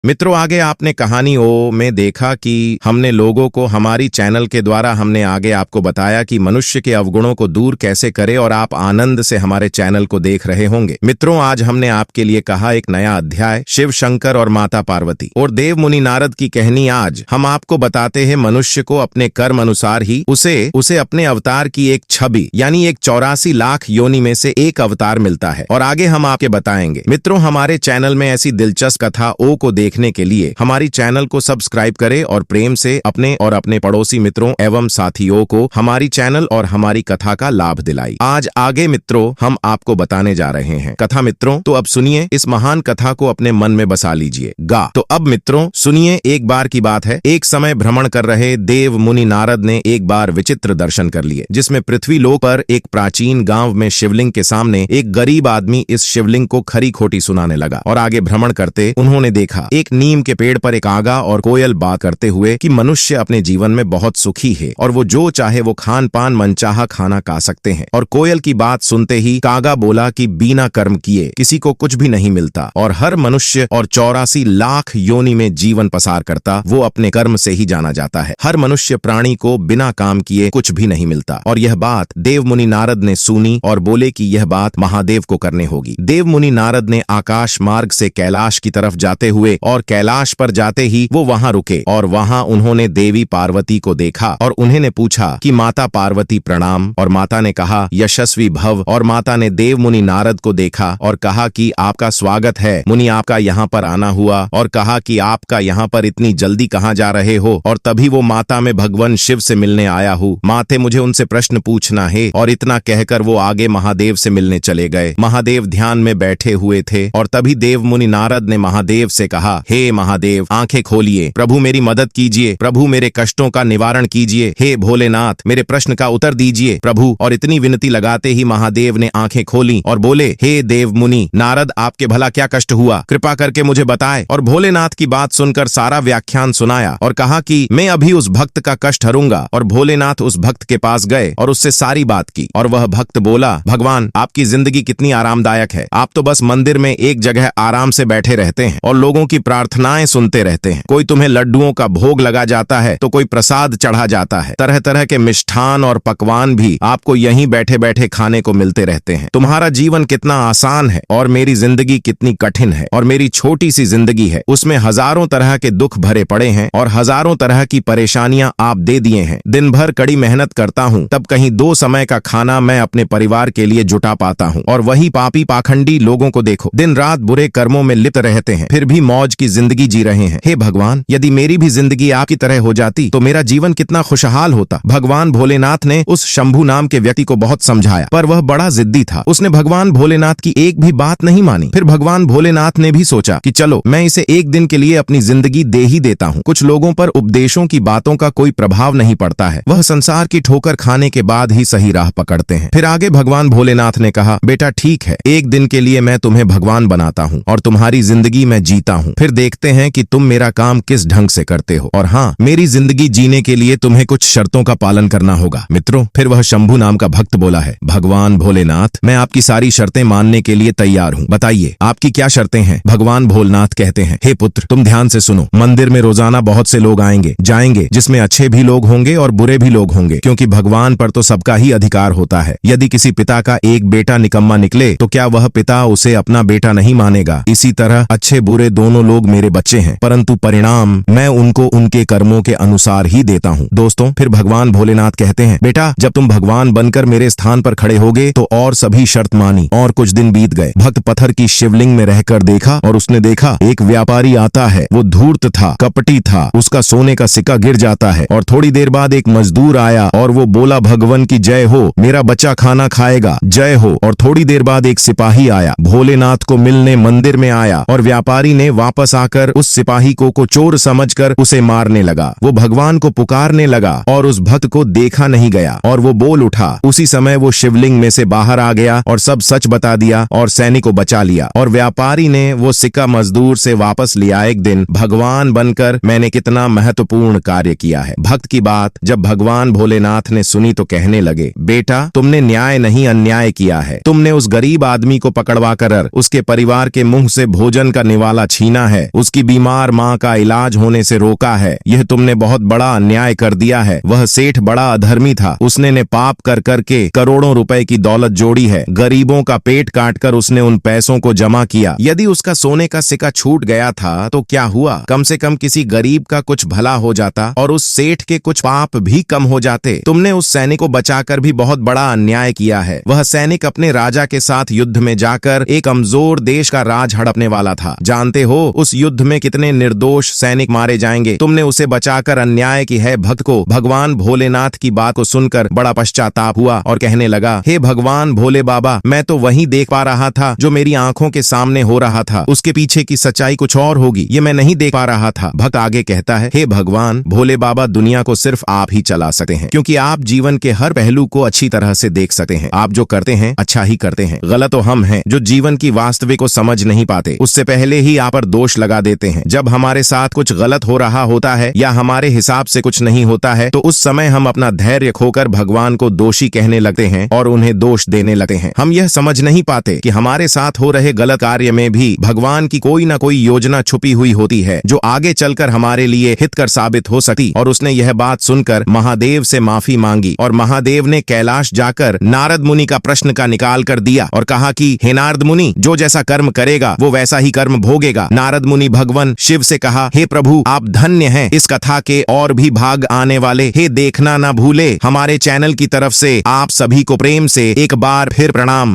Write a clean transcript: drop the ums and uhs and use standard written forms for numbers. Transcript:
मित्रों, आगे आपने कहानी में देखा कि हमने लोगों को हमारी चैनल के द्वारा हमने आगे आपको बताया कि मनुष्य के अवगुणों को दूर कैसे करें और आप आनंद से हमारे चैनल को देख रहे होंगे। मित्रों, आज हमने आपके लिए कहा एक नया अध्याय शिव शंकर और माता पार्वती और देव मुनि नारद की कहानी। आज हम आपको बताते हैं मनुष्य को अपने कर्म अनुसार ही उसे अपने अवतार की एक छवि यानी एक 84 लाख योनि में से एक अवतार मिलता है और आगे हम आपके बताएंगे। मित्रों, हमारे चैनल में ऐसी दिलचस्प कथा को देखने के लिए हमारी चैनल को सब्सक्राइब करें और प्रेम से अपने और अपने पड़ोसी मित्रों एवं साथियों को हमारी चैनल और हमारी कथा का लाभ दिलाई। आज आगे मित्रों हम आपको बताने जा रहे हैं कथा। मित्रों, तो अब सुनिए, इस महान कथा को अपने मन में बसा लीजिए। तो अब मित्रों सुनिए, एक बार की बात है, एक समय भ्रमण कर रहे देव मुनि नारद ने एक बार विचित्र दर्शन कर लिए, जिसमें पृथ्वी लोक पर एक प्राचीन गांव में शिवलिंग के सामने एक गरीब आदमी इस शिवलिंग को खरी खोटी सुनाने लगा। और आगे भ्रमण करते उन्होंने देखा एक नीम के पेड़ पर एक कागा और कोयल बात करते हुए कि मनुष्य अपने जीवन में बहुत सुखी है और वो जो चाहे वो खान पान मनचाहा खाना खा सकते हैं। और कोयल की बात सुनते ही कागा बोला कि बिना कर्म किए किसी को कुछ भी नहीं मिलता और हर मनुष्य और 84 लाख योनि में जीवन पसार करता वो अपने कर्म से ही जाना जाता है। हर मनुष्य प्राणी को बिना काम किए कुछ भी नहीं मिलता। और यह बात देव मुनि नारद ने सुनी और बोले कि यह बात महादेव को करने होगी। देव मुनि नारद ने आकाश मार्ग से कैलाश की तरफ जाते हुए और कैलाश पर जाते ही वो वहां रुके और वहां उन्होंने देवी पार्वती को देखा और उन्हें पूछा कि माता पार्वती प्रणाम। और माता ने कहा यशस्वी भव। और माता ने देव मुनि नारद को देखा और कहा कि आपका स्वागत है मुनि, आपका यहाँ पर आना हुआ। और कहा कि आपका यहाँ पर इतनी जल्दी कहाँ जा रहे हो। और तभी वो माता में भगवान शिव से मिलने आया हूँ, माते मुझे उनसे प्रश्न पूछना है। और इतना कहकर वो आगे महादेव से मिलने चले गए। महादेव ध्यान में बैठे हुए थे और तभी देव मुनि नारद ने महादेव से कहा, हे महादेव, आंखें खोलिए, प्रभु मेरी मदद कीजिए, प्रभु मेरे कष्टों का निवारण कीजिए, हे भोलेनाथ मेरे प्रश्न का उत्तर दीजिए प्रभु। और इतनी विनती लगाते ही महादेव ने आंखें खोली और बोले, हे देव मुनि नारद, आपके भला क्या कष्ट हुआ, कृपा करके मुझे बताए। और भोलेनाथ की बात सुनकर सारा व्याख्यान सुनाया और कहा कि मैं अभी उस भक्त का कष्ट हरूंगा। और भोलेनाथ उस भक्त के पास गए और उससे सारी बात की। और वह भक्त बोला, भगवान आपकी जिंदगी कितनी आरामदायक है, आप तो बस मंदिर में एक जगह आराम से बैठे रहते हैं और लोगों की प्रार्थनाएं सुनते रहते हैं। कोई तुम्हें लड्डुओं का भोग लगा जाता है तो कोई प्रसाद चढ़ा जाता है, तरह तरह के मिष्ठान और पकवान भी आपको यहीं बैठे बैठे खाने को मिलते रहते हैं। तुम्हारा जीवन कितना आसान है और मेरी जिंदगी कितनी कठिन है। और मेरी छोटी सी जिंदगी है, उसमें हजारों तरह के दुख भरे पड़े हैं और हजारों तरह की परेशानियां आप दे दिए हैं। दिन भर कड़ी मेहनत करता हूँ, तब कहीं 2 समय का खाना मैं अपने परिवार के लिए जुटा पाता हूँ। और वही पापी पाखंडी लोगों को देखो, दिन रात बुरे कर्मों में लिप्त रहते हैं, फिर भी मौज की जिंदगी जी रहे हैं। हे भगवान, यदि मेरी भी जिंदगी आपकी तरह हो जाती तो मेरा जीवन कितना खुशहाल होता। भगवान भोलेनाथ ने उस शंभू नाम के व्यक्ति को बहुत समझाया, पर वह बड़ा जिद्दी था। उसने भगवान भोलेनाथ की एक भी बात नहीं मानी। फिर भगवान भोलेनाथ ने भी सोचा कि चलो मैं इसे एक दिन के लिए अपनी जिंदगी दे ही देता हूँ। कुछ लोगों पर उपदेशों की बातों का कोई प्रभाव नहीं पड़ता है, वह संसार की ठोकर खाने के बाद ही सही राह पकड़ते हैं। फिर आगे भगवान भोलेनाथ ने कहा, बेटा ठीक है, एक दिन के लिए मैं तुम्हें भगवान बनाता हूँ और तुम्हारी जिंदगी मैं जीता हूँ, फिर देखते हैं कि तुम मेरा काम किस ढंग से करते हो। और हाँ, मेरी जिंदगी जीने के लिए तुम्हें कुछ शर्तों का पालन करना होगा। मित्रों, फिर वह शंभू नाम का भक्त बोला है, भगवान भोलेनाथ मैं आपकी सारी शर्तें मानने के लिए तैयार हूँ, बताइए आपकी क्या शर्तें हैं। भगवान भोलेनाथ कहते हैं, हे पुत्र तुम ध्यान से सुनो, मंदिर में रोजाना बहुत से लोग आएंगे जाएंगे, जिसमें अच्छे भी लोग होंगे और बुरे भी लोग होंगे, क्योंकि भगवान पर तो सबका ही अधिकार होता है। यदि किसी पिता का एक बेटा निकम्मा निकले तो क्या वह पिता उसे अपना बेटा नहीं मानेगा। इसी तरह अच्छे बुरे दोनों लोग मेरे बच्चे हैं, परंतु परिणाम मैं उनको उनके कर्मों के अनुसार ही देता हूँ। दोस्तों, फिर भगवान भोलेनाथ कहते हैं, बेटा जब तुम भगवान बनकर मेरे स्थान पर खड़े होगे तो और सभी शर्त मानी। और कुछ दिन बीत गए, भक्त पत्थर की शिवलिंग में रहकर देखा और उसने देखा एक व्यापारी आता है, वो धूर्त था, कपटी था, उसका सोने का सिक्का गिर जाता है। और थोड़ी देर बाद एक मजदूर आया और वो बोला, भगवान की जय हो, मेरा बच्चा खाना खाएगा, जय हो। और थोड़ी देर बाद एक सिपाही आया, भोलेनाथ को मिलने मंदिर में आया और व्यापारी ने वापस आकर उस सिपाही को चोर समझकर उसे मारने लगा। वो भगवान को पुकारने लगा और उस भक्त को देखा नहीं गया और वो बोल उठा। उसी समय वो शिवलिंग में से बाहर आ गया और सब सच बता दिया और सैनिक को बचा लिया। और व्यापारी ने वो सिक्का मजदूर से वापस लिया। एक दिन भगवान बनकर मैंने कितना महत्वपूर्ण कार्य किया है। भक्त की बात जब भगवान भोलेनाथ ने सुनी तो कहने लगे, बेटा तुमने न्याय नहीं अन्याय किया है, तुमने उस गरीब आदमी को पकड़वा कर उसके परिवार के मुंह से भोजन का निवाला छीना है, उसकी बीमार माँ का इलाज होने से रोका है। यह तुमने बहुत बड़ा अन्याय कर दिया है। वह सेठ बड़ा अधर्मी था, उसने ने पाप कर करके करोड़ों रुपए की दौलत जोड़ी है। गरीबों का पेट काटकर उसने उन पैसों को जमा किया। यदि उसका सोने का सिक्का छूट गया था तो क्या हुआ, कम से कम किसी गरीब का कुछ भला हो जाता और उस सेठ के कुछ पाप भी कम हो जाते। तुमने उस सैनिक को बचाकर भी बहुत बड़ा अन्याय किया है। वह सैनिक अपने राजा के साथ युद्ध में जाकर एक कमजोर देश का राज हड़पने वाला था। जानते हो उस युद्ध में कितने निर्दोष सैनिक मारे जाएंगे। तुमने उसे बचाकर अन्याय की है। भक्त को भगवान भोलेनाथ की बात को सुनकर बड़ा पश्चाताप हुआ और कहने लगा, हे भगवान भोले बाबा, मैं तो वही देख पा रहा था जो मेरी आंखों के सामने हो रहा था। उसके पीछे की सच्चाई कुछ और होगी, ये मैं नहीं देख पा रहा था। भक्त आगे कहता है, हे भगवान भोले बाबा, दुनिया को सिर्फ आप ही चला सकते हैं, क्योंकि आप जीवन के हर पहलू को अच्छी तरह से देख सकते हैं। आप जो करते हैं अच्छा ही करते हैं। गलत तो हम हैं जो जीवन की वास्तविक को समझ नहीं पाते, उससे पहले ही आप पर दोष लगा देते हैं। जब हमारे साथ कुछ गलत हो रहा होता है या हमारे हिसाब से कुछ नहीं होता है तो उस समय हम अपना धैर्य खोकर भगवान को दोषी कहने लगते हैं और उन्हें दोष देने लगते हैं। हम यह समझ नहीं पाते कि हमारे साथ हो रहे गलत कार्य में भी भगवान की कोई ना कोई योजना छुपी हुई होती है जो आगे चलकर हमारे लिए हितकर साबित हो सकती। और उसने यह बात सुनकर महादेव से माफी मांगी और महादेव ने कैलाश जाकर नारद मुनि का प्रश्न का निकाल कर दिया और कहा कि हे नारद मुनि, जो जैसा कर्म करेगा वो वैसा ही कर्म भोगेगा। नारद मुनि भगवान शिव से कहा, हे प्रभु, आप धन्य हैं, इस कथा के और भी भाग आने वाले हे देखना ना भूले। हमारे चैनल की तरफ से आप सभी को प्रेम से एक बार फिर प्रणाम।